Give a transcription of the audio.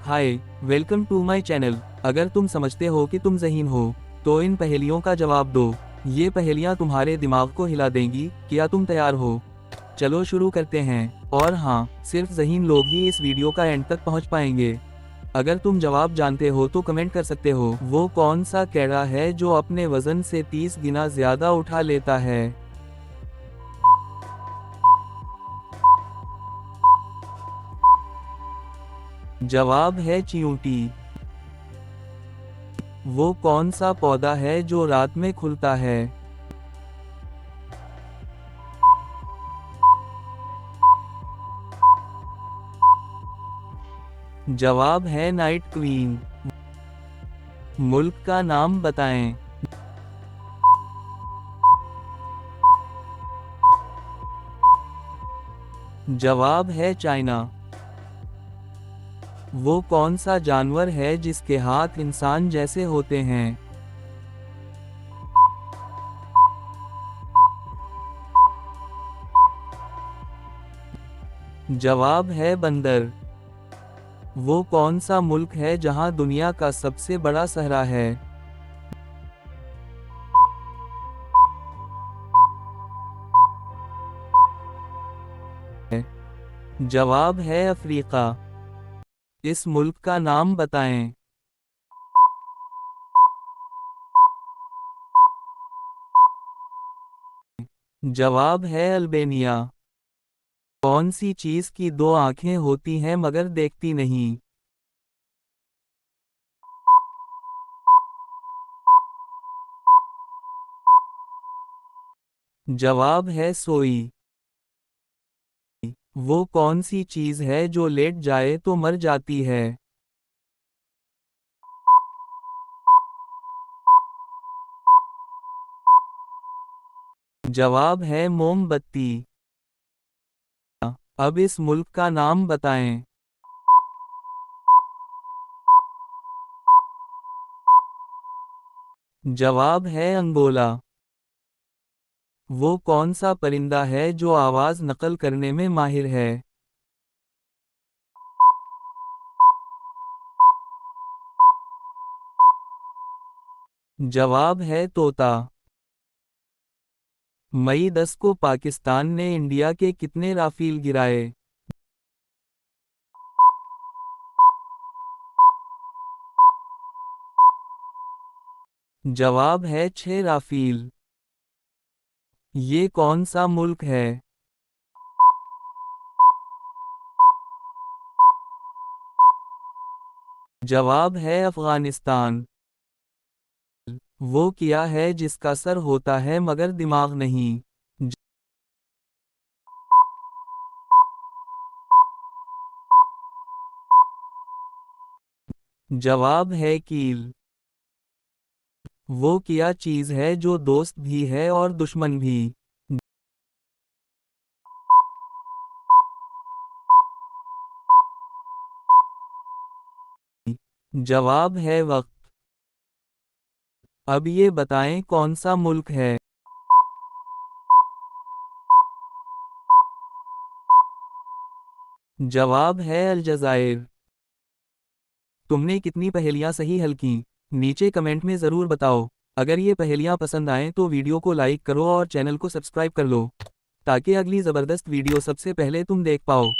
Hi, welcome to my channel. अगर तुम समझते हो कि तुम ज़हीन हो, तो इन पहेलियों का जवाब दो। ये पहेलियाँ तुम्हारे दिमाग को हिला देंगी। क्या तुम तैयार हो? चलो शुरू करते हैं। और हाँ, सिर्फ ज़हीन लोग ही इस वीडियो का एंड तक पहुँच पाएंगे। अगर तुम जवाब जानते हो तो कमेंट कर सकते हो। वो कौन सा कैड़ा है जो अपने वजन से 30 गुना ज्यादा उठा लेता है? जवाब है चींटी। वो कौन सा पौधा है जो रात में खुलता है? जवाब है नाइट क्वीन। मुल्क का नाम बताएं। जवाब है चाइना। वो कौन सा जानवर है जिसके हाथ इंसान जैसे होते हैं? जवाब है बंदर। वो कौन सा मुल्क है जहां दुनिया का सबसे बड़ा सहरा है? जवाब है अफ्रीका। इस मुल्क का नाम बताएं। जवाब है अल्बेनिया। कौन सी चीज की दो आंखें होती हैं मगर देखती नहीं? जवाब है सोई। वो कौन सी चीज है जो लेट जाए तो मर जाती है? जवाब है मोमबत्ती। अब इस मुल्क का नाम बताएं। जवाब है अंगोला। वो कौन सा परिंदा है जो आवाज नकल करने में माहिर है? जवाब है तोता। मई 10 को पाकिस्तान ने इंडिया के कितने राफेल गिराए? जवाब है 6 राफेल। ये कौन सा मुल्क है? जवाब है अफगानिस्तान। वो क्या है जिसका सर होता है मगर दिमाग नहीं? ज- जवाब है कील। वो क्या चीज है जो दोस्त भी है और दुश्मन भी? ज- जवाब है वक्त। अब ये बताएं कौन सा मुल्क है? जवाब है अलजायर। तुमने कितनी पहेलियां सही हल की? नीचे कमेंट में ज़रूर बताओ। अगर ये पहेलियां पसंद आएं तो वीडियो को लाइक करो और चैनल को सब्सक्राइब कर लो, ताकि अगली ज़बरदस्त वीडियो सबसे पहले तुम देख पाओ।